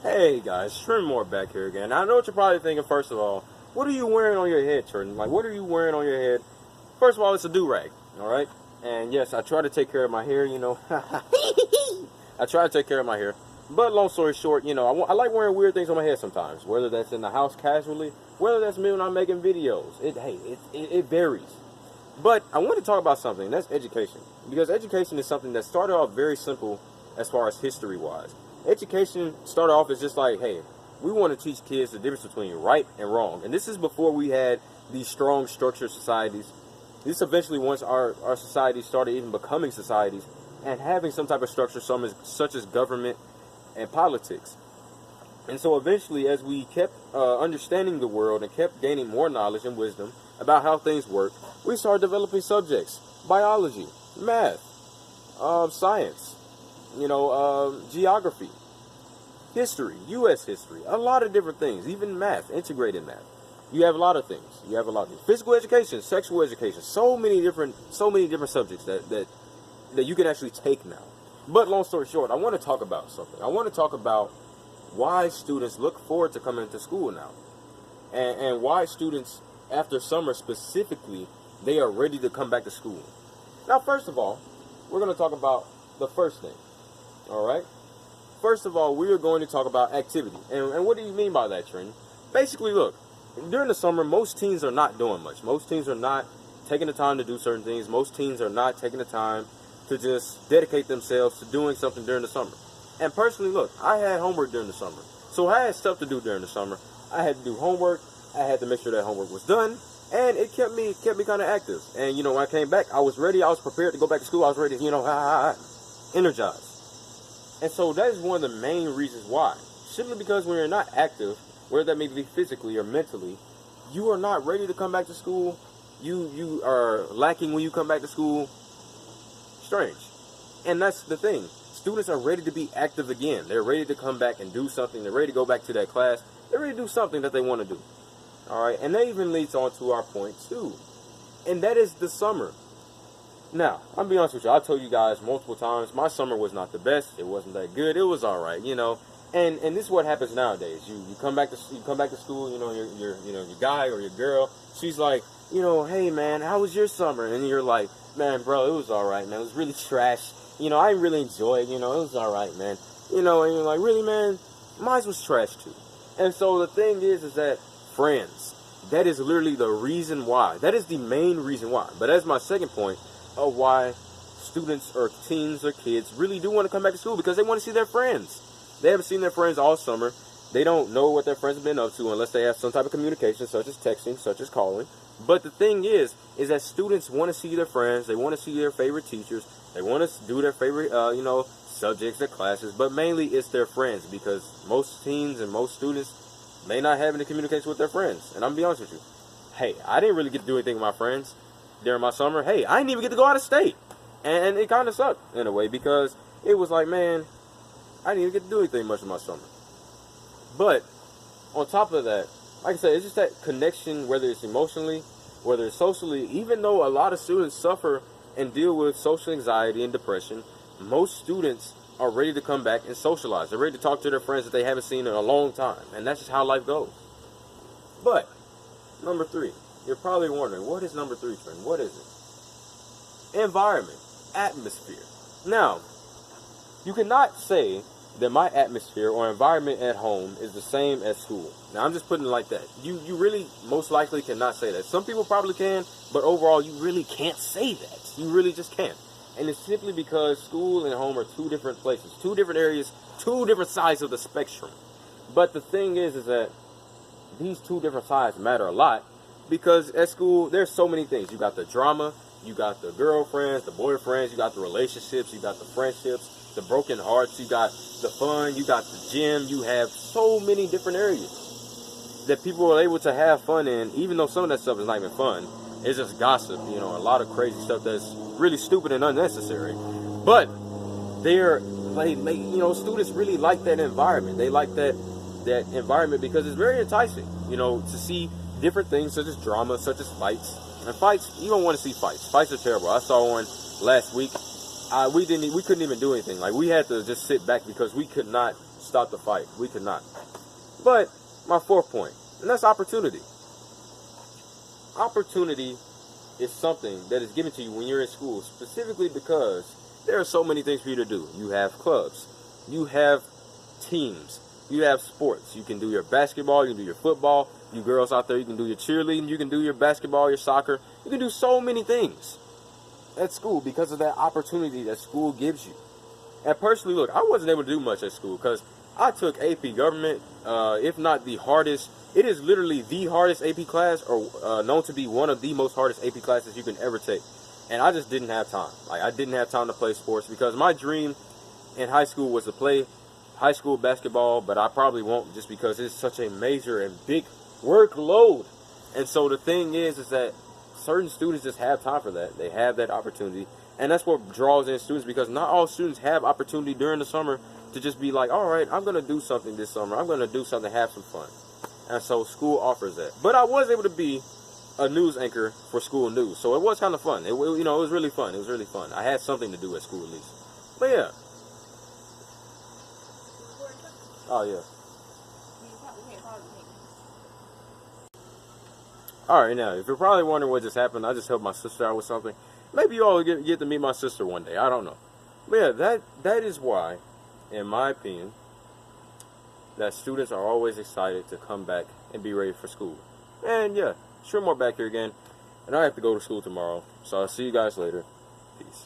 Hey guys, Trentmore back here again. I know what you're probably thinking. First of all, what are you wearing on your head, Trent? Like, what are you wearing on your head? First of all, it's a do-rag, all right? And yes, I try to take care of my hair, I try to take care of my hair. But long story short, I like wearing weird things on my head sometimes, whether that's in the house casually, whether that's me when I'm making videos. It varies. But I want to talk about something, that's education. Because education is something that started off very simple as far as history-wise. Education started off as just like, hey, we want to teach kids the difference between right and wrong. And this is before we had these strong structured societies. This eventually, once our society started even becoming societies and having some type of structure, such as government and politics. And so eventually, as we kept understanding the world and kept gaining more knowledge and wisdom about how things work, we started developing subjects: biology, math, science, geography, history, U.S. history, a lot of different things, even math, integrated math. You have a lot of things. Physical education, sexual education, so many different subjects that you can actually take now. But long story short, I want to talk about something. I want to talk about why students look forward to coming to school now, and why students, after summer specifically, they are ready to come back to school. Now, first of all, we're going to talk about the first thing. All right. First of all, we are going to talk about activity. And what do you mean by that, Trent? Basically, look, during the summer, most teens are not doing much. Most teens are not taking the time to do certain things. Most teens are not taking the time to just dedicate themselves to doing something during the summer. And personally, look, I had homework during the summer. So I had stuff to do during the summer. I had to do homework. I had to make sure that homework was done. And it kept me kind of active. And, when I came back, I was ready. I was prepared to go back to school. I was ready to, energized. And so that is one of the main reasons why. Simply because when you're not active, whether that may be physically or mentally, you are not ready to come back to school. You are lacking when you come back to school. Strange. And that's the thing. Students are ready to be active again. They're ready to come back and do something. They're ready to go back to that class. They're ready to do something that they want to do. All right. And that even leads on to our point two. And that is the summer. Now, I'll be honest with you. I told you guys multiple times, my summer was not the best. It wasn't that good. It was all right, And this is what happens nowadays. You come back to school. Your guy or your girl. She's like, hey man, how was your summer? And you're like, man, bro, it was all right, man. It was really trash. I didn't really enjoy it. It was all right, man. And you're like, really, man? Mine was trash too. And so the thing is that friends. That is literally the reason why. That is the main reason why. But as my second point of why students or teens or kids really do want to come back to school, because they want to see their friends. They haven't seen their friends all summer. They don't know what their friends have been up to unless they have some type of communication, such as texting, such as calling. But the thing is that students want to see their friends. They want to see their favorite teachers. They want to do their favorite, subjects, their classes. But mainly it's their friends, because most teens and most students may not have any communication with their friends. And I'm going to be honest with you. Hey, I didn't really get to do anything with my friends during my summer. Hey, I didn't even get to go out of state. And it kind of sucked in a way, because it was like, man, I didn't even get to do anything much in my summer. But on top of that, like I said, it's just that connection, whether it's emotionally, whether it's socially. Even though a lot of students suffer and deal with social anxiety and depression, most students are ready to come back and socialize. They're ready to talk to their friends that they haven't seen in a long time. And that's just how life goes. But number three, you're probably wondering, what is number three, friend? What is it? Environment, atmosphere. Now, you cannot say that my atmosphere or environment at home is the same as school. Now, I'm just putting it like that. You really most likely cannot say that. Some people probably can, but overall, you really can't say that. You really just can't. And it's simply because school and home are two different places, two different areas, two different sides of the spectrum. But the thing is that these two different sides matter a lot, because at school, there's so many things. You got the drama, you got the girlfriends, the boyfriends, you got the relationships, you got the friendships, the broken hearts, you got the fun, you got the gym. You have so many different areas that people are able to have fun in, even though some of that stuff is not even fun. It's just gossip, a lot of crazy stuff that's really stupid and unnecessary. But students really like that environment. They like that environment because it's very enticing, to see different things such as drama, such as fights. And fights, you don't want to see fights. Fights are terrible. I saw one last week. We couldn't even do anything. Like, we had to just sit back because we could not stop the fight. We could not. But my fourth point, and that's opportunity. Opportunity is something that is given to you when you're in school, specifically because there are so many things for you to do. You have clubs, you have teams, you have sports. You can do your basketball, you can do your football. You girls out there, you can do your cheerleading, you can do your basketball, your soccer. You can do so many things at school because of that opportunity that school gives you. And personally, look, I wasn't able to do much at school because I took AP Government, if not the hardest. It is literally the hardest AP class, or known to be one of the most hardest AP classes you can ever take. And I just didn't have time. Like, I didn't have time to play sports because my dream in high school was to play high school basketball, but I probably won't just because it's such a major and big workload. And so the thing is that certain students just have time for that. They have that opportunity. And that's what draws in students, because not all students have opportunity during the summer to just be like, all right, I'm going to do something this summer. I'm going to do something, have some fun. And so school offers that. But I was able to be a news anchor for school news. So it was kind of fun. It was really fun. It was really fun. I had something to do at school at least. But yeah. Oh, yeah. Alright, now, if you're probably wondering what just happened, I just helped my sister out with something. Maybe you all get to meet my sister one day. I don't know. But yeah, that is why, in my opinion, that students are always excited to come back and be ready for school. And yeah, Shrimore back here again. And I have to go to school tomorrow. So I'll see you guys later. Peace.